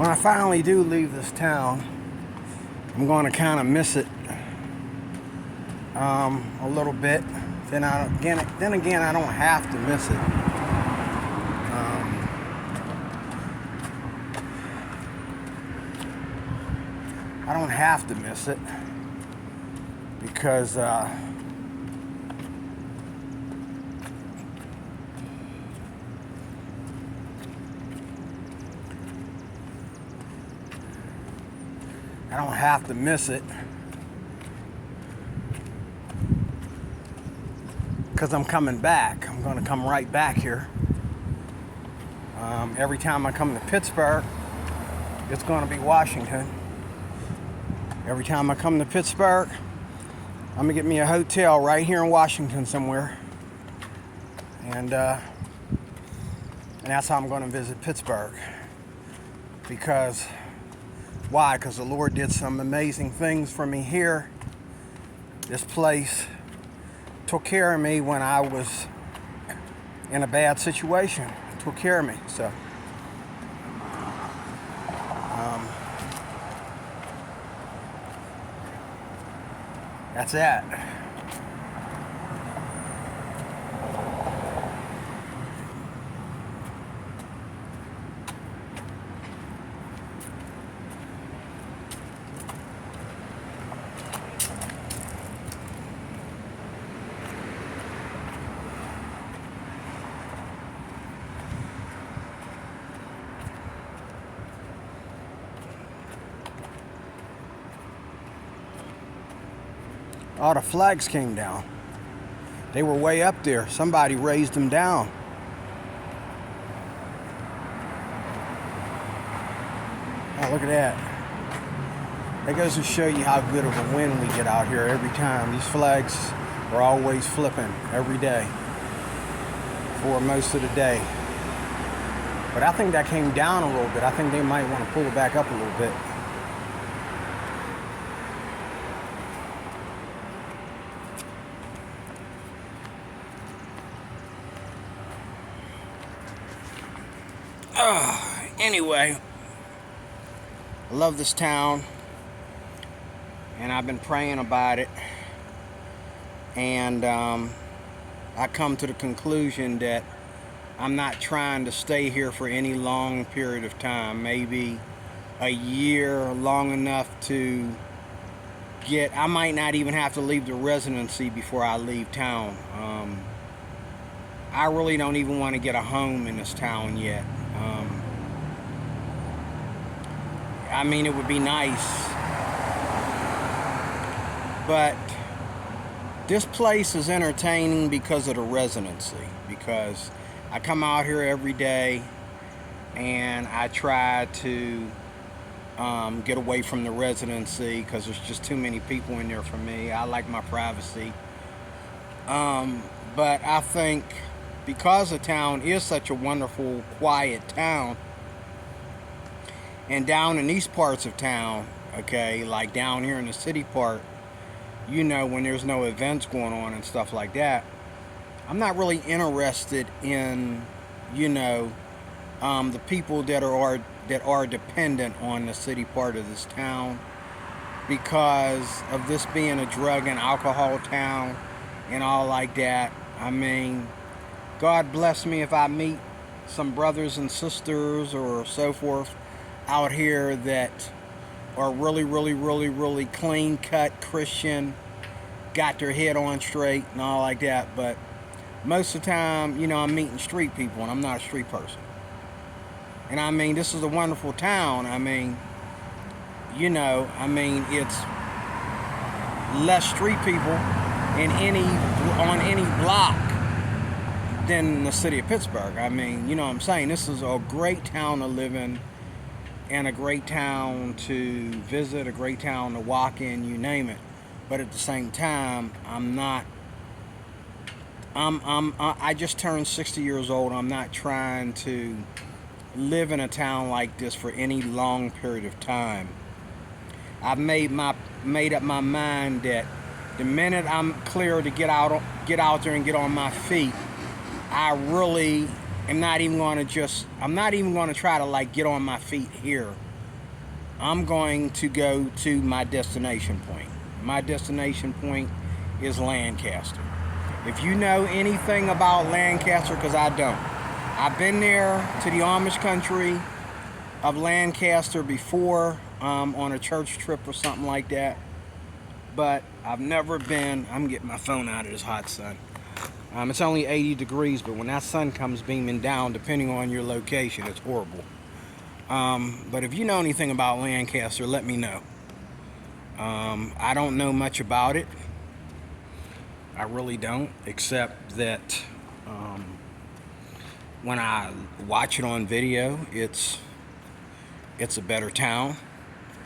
When I finally do leave this town, I'm going to kind of miss it a little bit. Then again, I don't have to miss it. I don't have to miss it because I don't have to miss it because I'm coming back. I'm going to come right back here. Every time I come to Pittsburgh, it's going to be Washington. Every time I come to Pittsburgh, I'm going to get me a hotel right here in Washington somewhere. And that's how I'm going to visit Pittsburgh. Because, why? Because the Lord did some amazing things for me here. This place took care of me when I was in a bad situation. Took care of me. So, that's that. All the flags came down. They were way up there. Somebody raised them down. Oh, look at that. That goes to show you how good of a wind we get out here every time. These flags are always flipping every day for most of the day. But I think that came down a little bit. I think they might want to pull it back up a little bit. Anyway, I love this town, and I've been praying about it, and I come to the conclusion that I'm not trying to stay here for any long period of time, maybe a year, long enough to I might not even have to leave the residency before I leave town. I really don't even want to get a home in this town yet. I mean, it would be nice, but this place is entertaining because of the residency, because I come out here every day and I try to get away from the residency because there's just too many people in there for me. I like my privacy, but I think because the town is such a wonderful, quiet town, and down in these parts of town, okay, like down here in the city part, you know, when there's no events going on and stuff like that, I'm not really interested in, you know, the people that are dependent on the city part of this town, because of this being a drug and alcohol town and all like that. I mean, God bless me if I meet some brothers and sisters or so forth out here that are really, really, really, really clean-cut Christian, got their head on straight and all like that. But most of the time, you know, I'm meeting street people, and I'm not a street person. And I mean, this is a wonderful town. I mean, you know, I mean, it's less street people on any block than the city of Pittsburgh. I mean, you know what I'm saying? This is a great town to live in, and a great town to visit, a great town to walk in, you name it. But at the same time, I just turned 60 years old. I'm not trying to live in a town like this for any long period of time. I've made up my mind that the minute I'm clear to get out there and get on my feet, I really am not even going to I'm not even going to try to like get on my feet here. I'm going to go to my destination point. My destination point is Lancaster. If you know anything about Lancaster, because I don't, I've been there to the Amish country of Lancaster before on a church trip or something like that, but I've never been. I'm getting my phone out of this hot sun. It's only 80 degrees, but when that sun comes beaming down, depending on your location, it's horrible. But if you know anything about Lancaster, let me know. I don't know much about it. I really don't, except that when I watch it on video, it's a better town.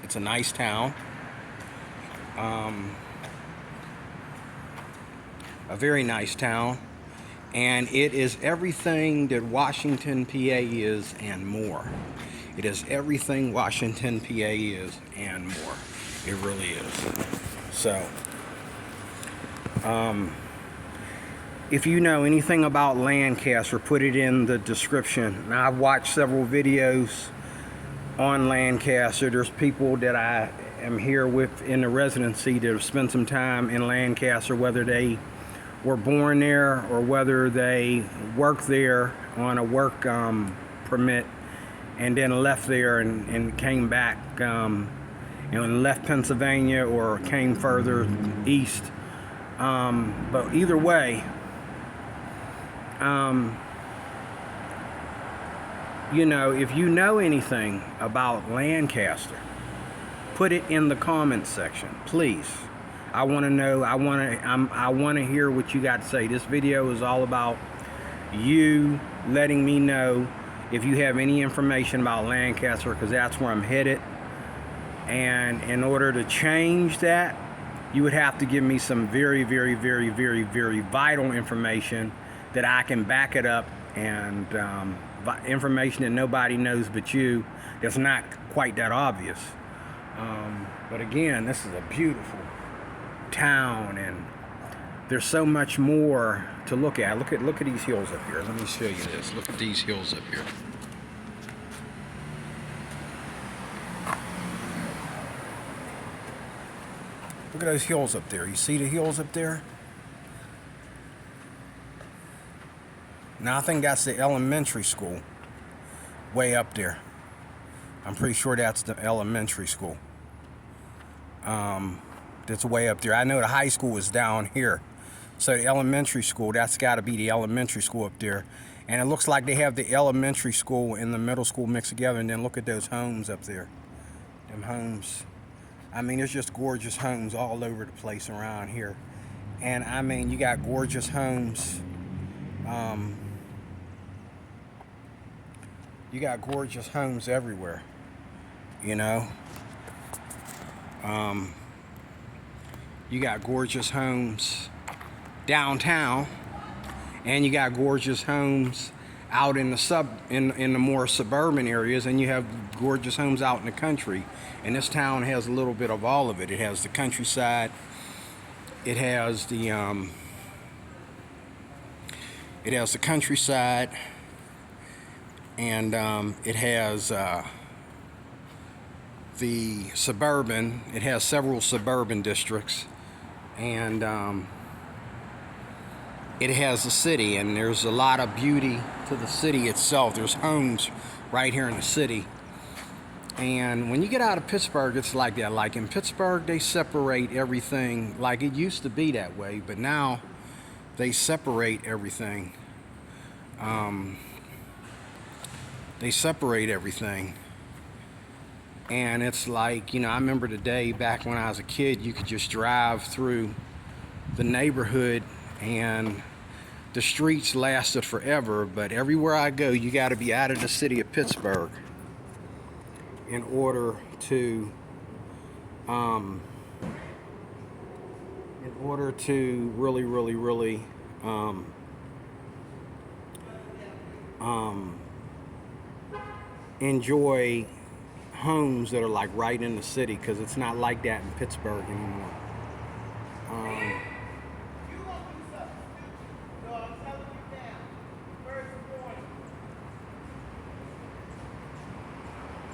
It's a nice town. A very nice town. And it is everything that Washington, PA is and more. It is everything Washington, PA is and more. It really is. So, if you know anything about Lancaster, put it in the description. Now, I've watched several videos on Lancaster. There's people that I am here with in the residency that have spent some time in Lancaster, whether they were born there or whether they work there on a work permit and then left there and came back and left Pennsylvania or came further east. But either way, you know, if you know anything about Lancaster, put it in the comments section, please. I want to know. I want to hear what you got to say. This video is all about you letting me know if you have any information about Lancaster, because that's where I'm headed. And in order to change that, you would have to give me some very, very, very, very, very vital information that I can back it up, and information that nobody knows but you, that's not quite that obvious. But again, this is a beautiful town, and there's so much more to look at. Look at these hills up here. Let me show you this. Look at these hills up here. Look at those hills up there. You see the hills up there? Now I think that's the elementary school way up there. I'm pretty sure that's the elementary school. That's way up there. I know the high school is down here. So the elementary school, that's got to be the elementary school up there. And it looks like they have the elementary school and the middle school mixed together. And then look at those homes up there. Them homes. I mean, there's just gorgeous homes all over the place around here. And I mean, you got gorgeous homes. You got gorgeous homes everywhere, you know. You got gorgeous homes downtown, and you got gorgeous homes out in the in the more suburban areas, and you have gorgeous homes out in the country. And this town has a little bit of all of it. It has the countryside. It has the countryside, and it has the suburban. It has several suburban districts, and it has the city, and there's a lot of beauty to the city itself. There's homes right here in the city. And when you get out of Pittsburgh, it's like that. Like in Pittsburgh, they separate everything. Like it used to be that way, but now they separate everything. They separate everything. And it's like, you know, I remember the day back when I was a kid, you could just drive through the neighborhood and the streets lasted forever. But everywhere I go, you got to be out of the city of Pittsburgh in order to really enjoy homes that are like right in the city, because it's not like that in Pittsburgh anymore.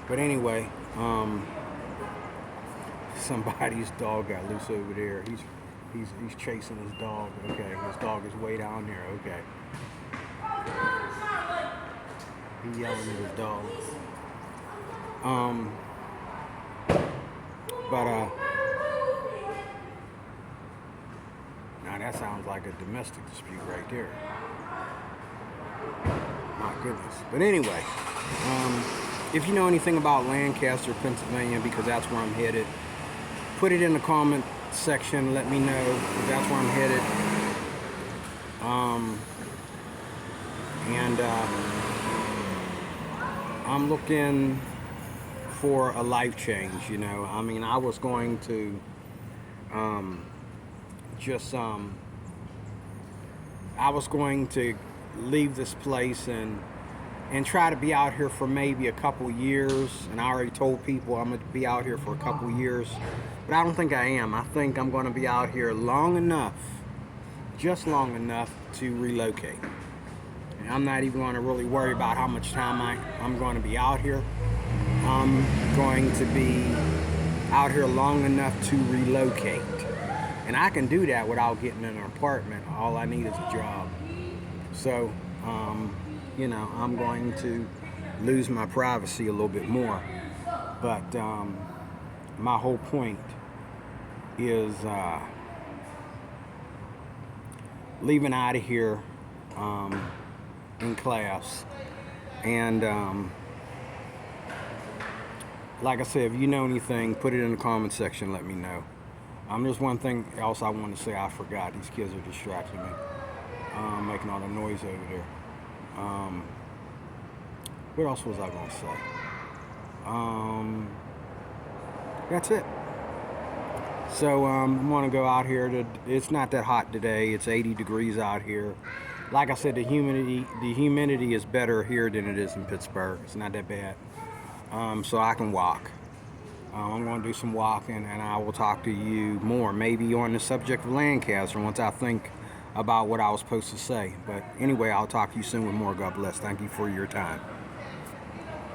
But anyway, somebody's dog got loose over there. He's chasing his dog. Okay, his dog is way down there. Okay. He's yelling at his dog. Now that sounds like a domestic dispute right there. My goodness. But anyway, if you know anything about Lancaster, Pennsylvania, because that's where I'm headed, put it in the comment section. Let me know if that's where I'm headed. I'm looking for a life change, you know. I mean, I was going to I was going to leave this place and try to be out here for maybe a couple years, and I already told people I'm going to be out here for a couple years, but I don't think I am. I think I'm going to be out here long enough, just long enough to relocate. And I'm not even going to really worry about how much time I'm going to be out here. I'm going to be out here long enough to relocate. And I can do that without getting an apartment. All I need is a job. So, you know, I'm going to lose my privacy a little bit more. But my whole point is leaving out of here in class. And like I said, if you know anything, put it in the comment section, let me know. There's one thing else I want to say I forgot. These kids are distracting me, making all the noise over there. What else was I going to say? That's it. So I'm going to go out here. It's not that hot today. It's 80 degrees out here. Like I said, the humidity is better here than it is in Pittsburgh. It's not that bad. So I can walk. I'm going to do some walking, and I will talk to you more, maybe on the subject of Lancaster, once I think about what I was supposed to say. But anyway, I'll talk to you soon with more. God bless. Thank you for your time.